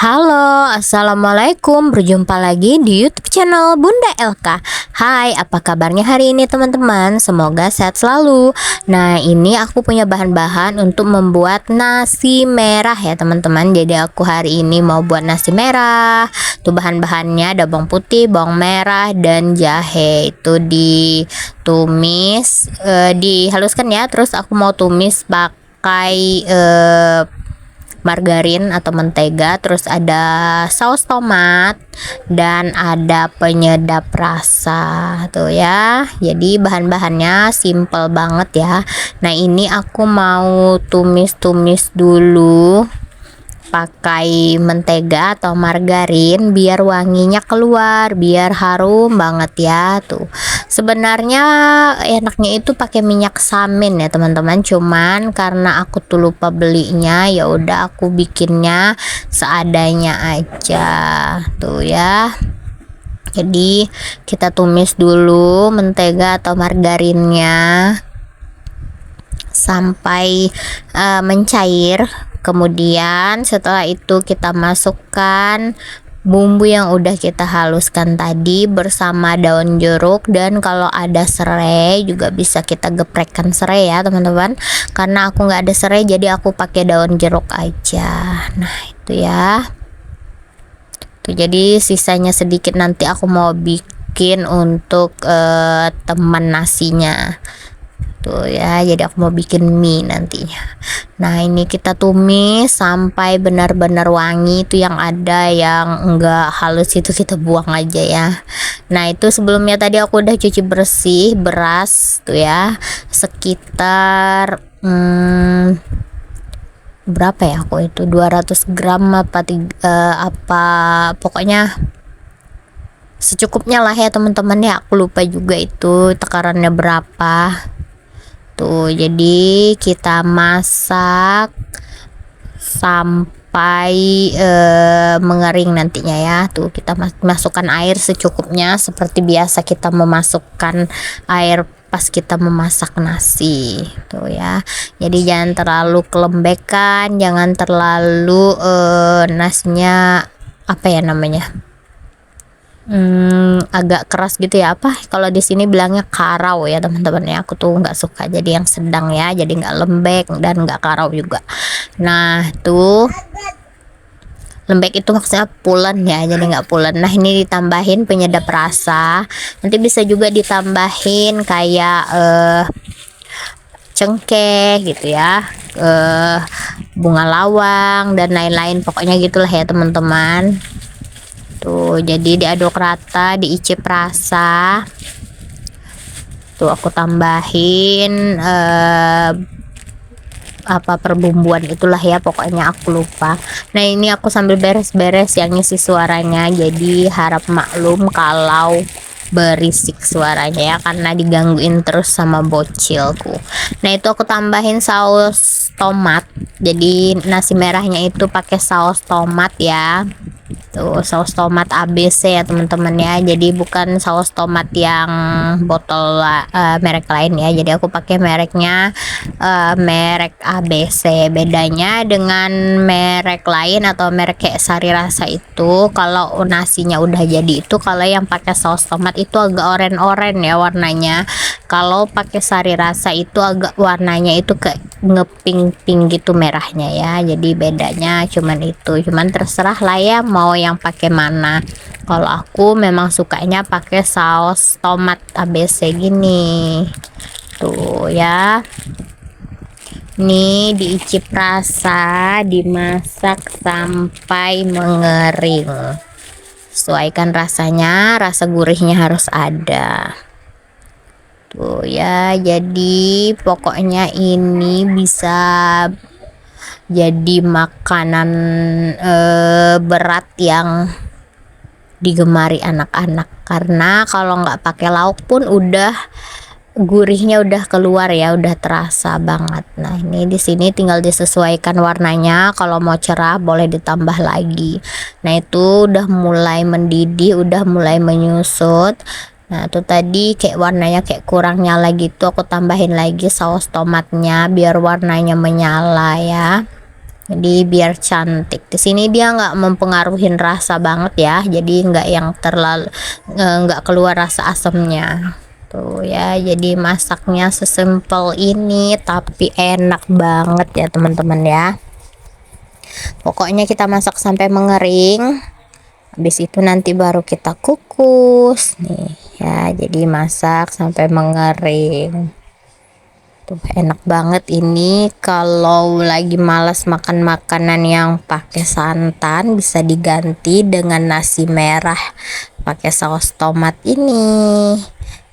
Halo, assalamualaikum. Berjumpa lagi di YouTube channel Bunda Elka. Hai, apa kabarnya hari ini teman-teman? Semoga sehat selalu. Nah, ini aku punya bahan-bahan untuk membuat nasi merah ya teman-teman. Jadi aku hari ini mau buat nasi merah. Tuh bahan-bahannya ada bawang putih, bawang merah, dan jahe. Itu ditumis, dihaluskan ya. Terus aku mau tumis pakai margarin atau mentega, terus ada saus tomat dan ada penyedap rasa tuh ya. Jadi bahan-bahannya simple banget ya. Nah, ini aku mau tumis-tumis dulu pakai mentega atau margarin biar wanginya keluar, biar harum banget ya tuh. Sebenarnya enaknya itu pakai minyak samin ya teman-teman, cuman karena aku tuh lupa belinya, ya udah aku bikinnya seadanya aja tuh ya. Jadi kita tumis dulu mentega atau margarinnya sampai mencair. Kemudian setelah itu kita masukkan bumbu yang udah kita haluskan tadi bersama daun jeruk, dan kalau ada serai juga bisa kita geprekkan serai ya teman-teman. Karena aku nggak ada serai jadi aku pakai daun jeruk aja. Nah itu ya. Tuh, jadi sisanya sedikit nanti aku mau bikin untuk teman nasinya tuh ya. Jadi aku mau bikin mie nantinya. Nah, ini kita tumis sampai benar-benar wangi. Itu yang ada yang enggak halus itu kita buang aja ya. Nah, itu sebelumnya tadi aku udah cuci bersih beras tuh ya, sekitar berapa ya aku itu 200 gram apa pokoknya secukupnya lah ya teman-teman ya. Aku lupa juga itu takarannya berapa tuh. Jadi kita masak sampai mengering nantinya ya. Tuh kita masukkan air secukupnya seperti biasa kita memasukkan air pas kita memasak nasi tuh ya. Jadi jangan terlalu kelembekan, jangan terlalu nasinya apa ya namanya, agak keras gitu ya. Apa kalau di sini bilangnya karau ya teman-teman ya. Aku tuh nggak suka, jadi yang sedang ya, jadi nggak lembek dan nggak karau juga. Nah tuh lembek itu maksudnya pulen ya, jadi nggak pulen. Nah, ini ditambahin penyedap rasa, nanti bisa juga ditambahin kayak cengkeh gitu ya, bunga lawang dan lain-lain, pokoknya gitulah ya teman-teman. Tuh, jadi diaduk rata, diicip rasa. Tuh aku tambahin apa perbumbuan itulah ya, pokoknya aku lupa. Nah, ini aku sambil beres-beres yang ngisi suaranya, jadi harap maklum kalau berisik suaranya ya, karena digangguin terus sama bocilku. Nah, itu aku tambahin saus tomat. Jadi nasi merahnya itu pakai saus tomat ya. Tuh saus tomat ABC ya teman-teman ya. Jadi bukan saus tomat yang botol merek lain ya. Jadi aku pakai mereknya merek ABC. Bedanya dengan merek lain atau merek kayak Sari Rasa itu, kalau nasinya udah jadi itu, kalau yang pakai saus tomat itu agak oranye-oranye ya warnanya. Kalau pakai Sari Rasa itu agak warnanya itu kayak ngeping-ping gitu merahnya ya. Jadi bedanya cuman itu. Cuman terserah lah ya mau yang pakai mana. Kalau aku memang sukanya pakai saus tomat ABC gini. Tuh ya. Ini diicip rasa, dimasak sampai mengering. Sesuaikan rasanya, rasa gurihnya harus ada. Tuh ya, jadi pokoknya ini bisa jadi makanan berat yang digemari anak-anak, karena kalau nggak pakai lauk pun udah gurihnya udah keluar ya, udah terasa banget. Nah, ini di sini tinggal disesuaikan warnanya, kalau mau cerah boleh ditambah lagi. Nah, itu udah mulai mendidih, udah mulai menyusut. Nah, itu tadi kayak warnanya kayak kurang nyala gitu, aku tambahin lagi saus tomatnya biar warnanya menyala ya. Jadi biar cantik. Di sini dia nggak mempengaruhin rasa banget ya. Jadi nggak yang terlalu nggak keluar rasa asamnya. Tuh ya, jadi masaknya sesimpel ini tapi enak banget ya teman-teman ya. Pokoknya kita masak sampai mengering. Habis itu nanti baru kita kukus nih ya. Jadi masak sampai mengering. Tuh enak banget ini kalau lagi malas makan makanan yang pakai santan, bisa diganti dengan nasi merah pakai saus tomat ini.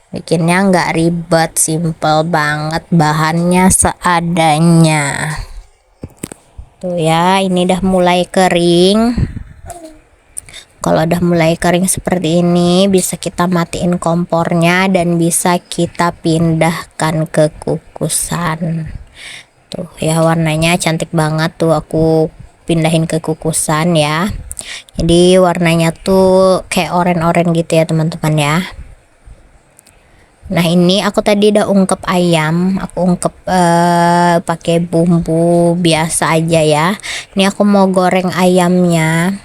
Bikinnya nggak ribet, simple banget, bahannya seadanya. Tuh ya, ini udah mulai kering. Kalau udah mulai kering seperti ini, bisa kita matiin kompornya dan bisa kita pindahkan ke kukusan. Tuh ya, warnanya cantik banget tuh, aku pindahin ke kukusan ya. Jadi warnanya tuh kayak oranye-oranye gitu ya teman-teman ya. Nah ini aku tadi udah ungkep ayam, aku ungkep pakai bumbu biasa aja ya. Ini aku mau goreng ayamnya.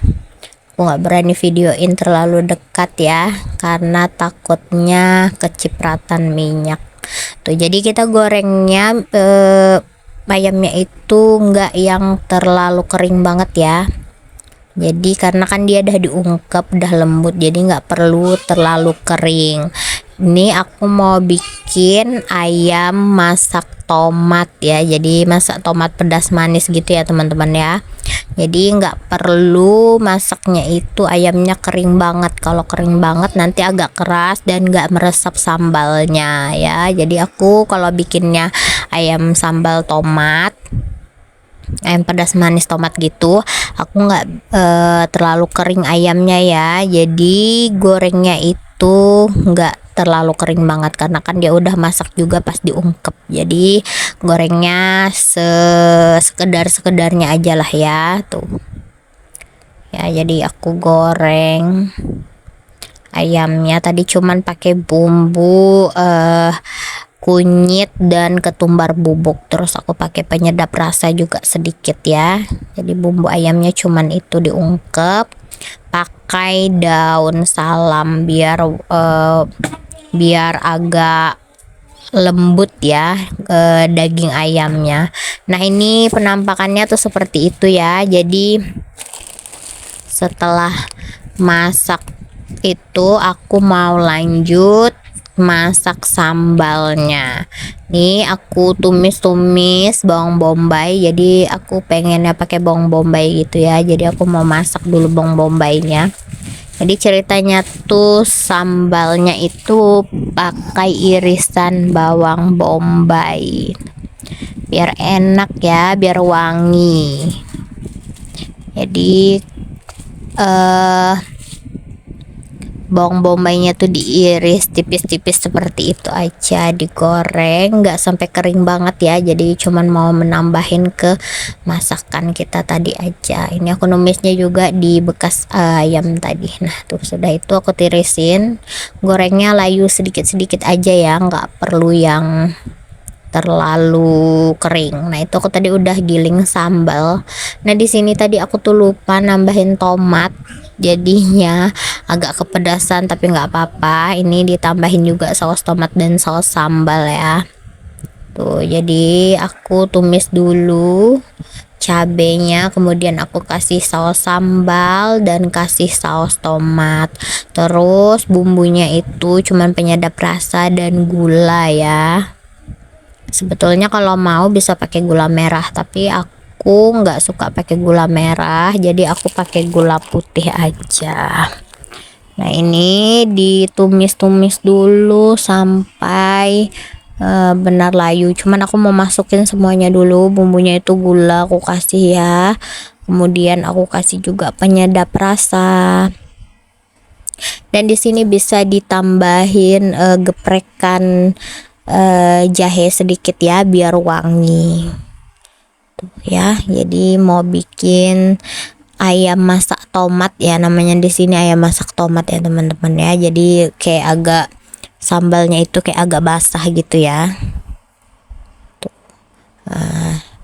Aku nggak berani videoin terlalu dekat ya, karena takutnya kecipratan minyak. Tuh jadi kita gorengnya ayamnya itu nggak yang terlalu kering banget ya. Jadi karena kan dia udah diungkep, udah lembut, jadi nggak perlu terlalu kering. Ini aku mau bikin ayam masak tomat ya, jadi masak tomat pedas manis gitu ya teman-teman ya. Jadi nggak perlu masaknya itu ayamnya kering banget. Kalau kering banget nanti agak keras dan nggak meresap sambalnya ya. Jadi aku kalau bikinnya ayam sambal tomat, ayam pedas manis tomat gitu, aku nggak terlalu kering ayamnya ya. Jadi gorengnya itu nggak terlalu kering banget karena kan dia udah masak juga pas diungkep. Jadi gorengnya sekedar-sekedarnya aja lah ya tuh ya. Jadi aku goreng ayamnya tadi cuman pakai bumbu kunyit dan ketumbar bubuk, terus aku pakai penyedap rasa juga sedikit ya. Jadi bumbu ayamnya cuman itu diungkep, pakai daun salam biar agak lembut ya daging ayamnya. Nah ini penampakannya tuh seperti itu ya. Jadi setelah masak itu aku mau lanjut masak sambalnya. Nih aku tumis-tumis bawang bombay, jadi aku pengennya pakai bawang bombay gitu ya. Jadi aku mau masak dulu bawang bombaynya. Jadi ceritanya tuh sambalnya itu pakai irisan bawang bombay biar enak ya, biar wangi. Jadi bawang bombaynya tuh diiris tipis-tipis seperti itu aja, digoreng nggak sampai kering banget ya. Jadi cuman mau menambahin ke masakan kita tadi aja. Ini aku numisnya juga di bekas ayam tadi. Nah tuh sudah itu aku tirisin, gorengnya layu sedikit-sedikit aja ya, nggak perlu yang terlalu kering. Nah itu aku tadi udah giling sambal. Nah di sini tadi aku tuh lupa nambahin tomat, jadinya agak kepedasan, tapi nggak apa-apa. Ini ditambahin juga saus tomat dan saus sambal ya. Tuh jadi aku tumis dulu cabenya, kemudian aku kasih saus sambal dan kasih saus tomat. Terus bumbunya itu cuman penyedap rasa dan gula ya. Sebetulnya kalau mau bisa pakai gula merah, tapi aku nggak suka pakai gula merah, jadi aku pakai gula putih aja. Nah ini ditumis-tumis dulu sampai benar layu. Cuman aku mau masukin semuanya dulu, bumbunya itu gula aku kasih ya, kemudian aku kasih juga penyedap rasa. Dan di sini bisa ditambahin geprekan jahe sedikit ya biar wangi. Tuh ya, jadi mau bikin ayam masak tomat ya, namanya di sini ayam masak tomat ya teman-teman ya. Jadi kayak agak sambalnya itu kayak agak basah gitu ya. Tuh.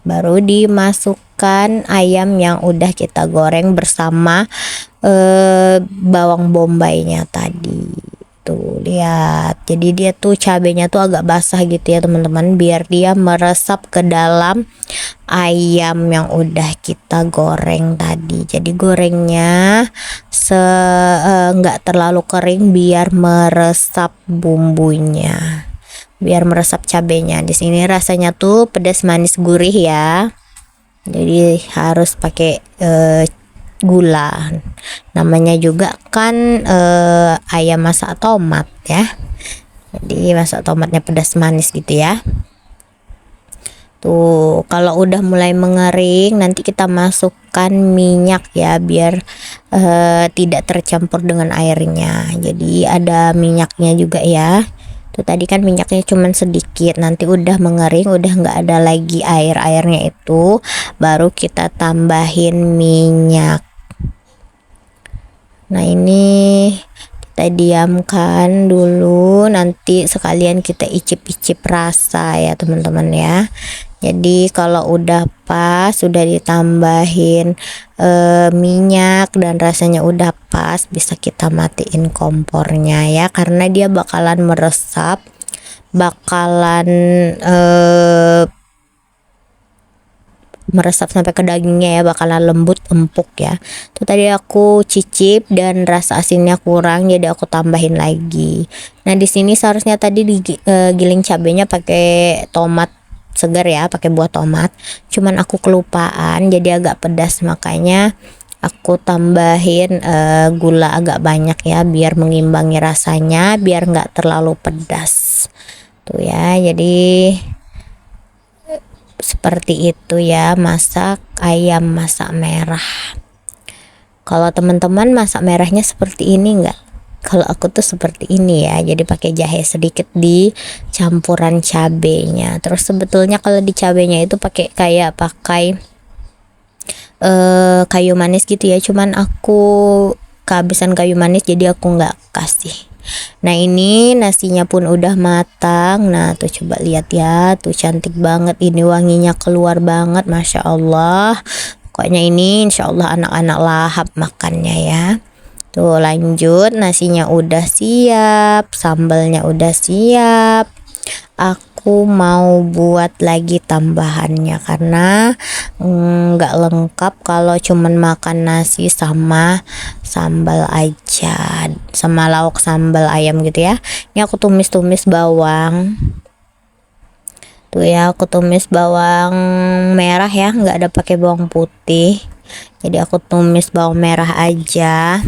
Baru dimasukkan tambahkan ayam yang udah kita goreng bersama bawang bombaynya tadi. Tuh lihat, jadi dia tuh cabenya tuh agak basah gitu ya teman-teman, biar dia meresap ke dalam ayam yang udah kita goreng tadi. Jadi gorengnya nggak terlalu kering biar meresap bumbunya, biar meresap cabenya. Di sini rasanya tuh pedas manis gurih ya, jadi harus pakai gula. Namanya juga kan ayam masak tomat ya, jadi masak tomatnya pedas manis gitu ya. Tuh kalau udah mulai mengering nanti kita masukkan minyak ya, biar tidak tercampur dengan airnya. Jadi ada minyaknya juga ya. Tuh tadi kan minyaknya cuman sedikit, nanti udah mengering, udah nggak ada lagi airnya itu, baru kita tambahin minyak. Nah ini kita diamkan dulu, nanti sekalian kita icip-icip rasa ya teman-teman ya. Jadi kalau udah pas, sudah ditambahin minyak dan rasanya udah pas, bisa kita matiin kompornya ya, karena dia bakalan meresap, bakalan meresap sampai ke dagingnya ya, bakalan lembut empuk ya. Tuh tadi aku cicip dan rasa asinnya kurang, jadi aku tambahin lagi. Nah di sini seharusnya tadi digiling cabenya pakai tomat segar ya, pakai buah tomat, cuman aku kelupaan jadi agak pedas, makanya aku tambahin gula agak banyak ya, biar mengimbangi rasanya, biar nggak terlalu pedas tuh ya. Jadi seperti itu ya masak ayam masak merah. Kalau teman-teman masak merahnya seperti ini enggak? Kalau aku tuh seperti ini ya, jadi pakai jahe sedikit di campuran cabenya. Terus sebetulnya kalau di cabenya itu pakai kayu manis gitu ya, cuman aku kehabisan kayu manis jadi aku nggak kasih. Nah ini nasinya pun udah matang. Nah tuh coba lihat ya, tuh cantik banget, ini wanginya keluar banget, masya Allah. Pokoknya ini insya Allah anak-anak lahap makannya ya. Tuh lanjut, nasinya udah siap, sambalnya udah siap. Aku mau buat lagi tambahannya karena nggak lengkap kalau cuman makan nasi sama sambal aja, sama lauk sambal ayam gitu ya. Ini aku tumis-tumis bawang. Tuh ya, aku tumis bawang merah ya, nggak ada pakai bawang putih. Jadi aku tumis bawang merah aja.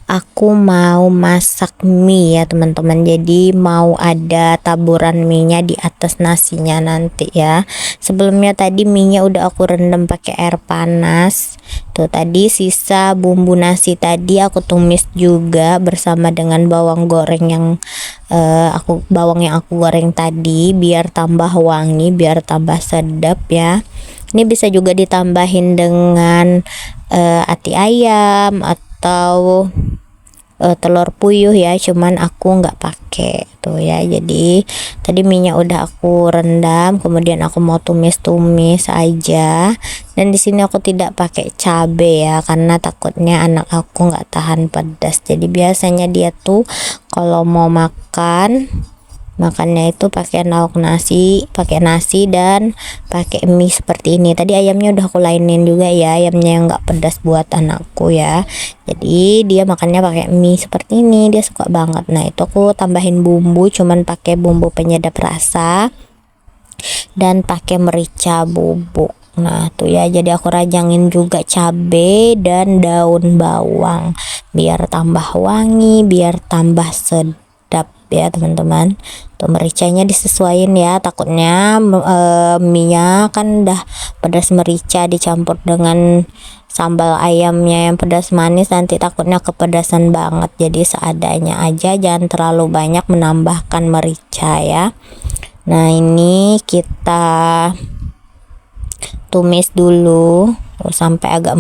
Aku mau masak mie ya teman-teman, jadi mau ada taburan mie-nya di atas nasinya nanti ya. Sebelumnya tadi mie-nya udah aku rendam pakai air panas. Tuh tadi sisa bumbu nasi tadi aku tumis juga bersama dengan bawang goreng yang bawang yang aku goreng tadi, biar tambah wangi, biar tambah sedap ya. Ini bisa juga ditambahin dengan ati ayam atau telur puyuh ya, cuman aku nggak pakai tuh ya. Jadi tadi minyak udah aku rendam, kemudian aku mau tumis-tumis aja. Dan di sini aku tidak pakai cabe ya, karena takutnya anak aku nggak tahan pedas. Jadi biasanya dia tuh kalau mau makannya itu pakai lauk nasi, pakai nasi dan pakai mie seperti ini. Tadi ayamnya udah aku lainin juga ya, ayamnya yang nggak pedas buat anakku ya. Jadi dia makannya pakai mie seperti ini, dia suka banget. Nah itu aku tambahin bumbu, cuman pakai bumbu penyedap rasa dan pakai merica bubuk. Nah tuh ya, jadi aku rajangin juga cabe dan daun bawang biar tambah wangi, biar tambah sedap ya teman-teman. Tuh mericanya disesuaikan ya, takutnya mie-nya kan udah pedas merica dicampur dengan sambal ayamnya yang pedas manis, nanti takutnya kepedasan banget. Jadi seadanya aja, jangan terlalu banyak menambahkan merica ya. Nah ini kita tumis dulu sampai agak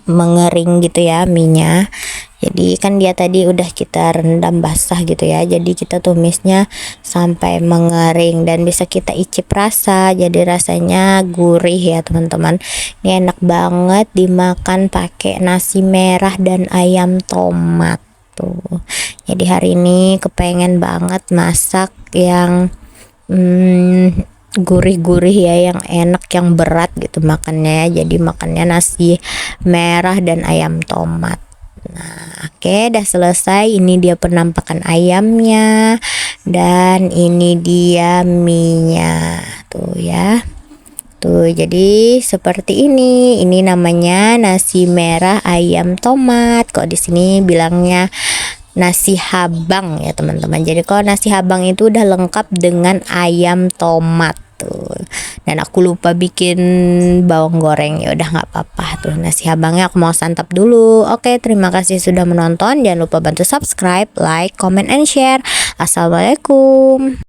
mengering gitu ya mie-nya. Jadi kan dia tadi udah kita rendam basah gitu ya, jadi kita tumisnya sampai mengering dan bisa kita icip rasa, jadi rasanya gurih ya teman-teman. Ini enak banget dimakan pakai nasi merah dan ayam tomat tuh. Jadi hari ini kepengen banget masak yang gurih-gurih ya, yang enak, yang berat gitu makannya ya. Jadi makannya nasi merah dan ayam tomat. Nah, oke, udah selesai. Ini dia penampakan ayamnya dan ini dia mie-nya tuh ya. Tuh, jadi seperti ini. Ini namanya nasi merah ayam tomat. Kok di sini bilangnya nasi habang ya teman-teman. Jadi kalau nasi habang itu udah lengkap dengan ayam tomat tuh. Dan aku lupa bikin bawang goreng, ya udah nggak apa-apa tuh. Nasi habangnya aku mau santap dulu. Oke, terima kasih sudah menonton. Jangan lupa bantu subscribe, like, comment, and share. Assalamualaikum.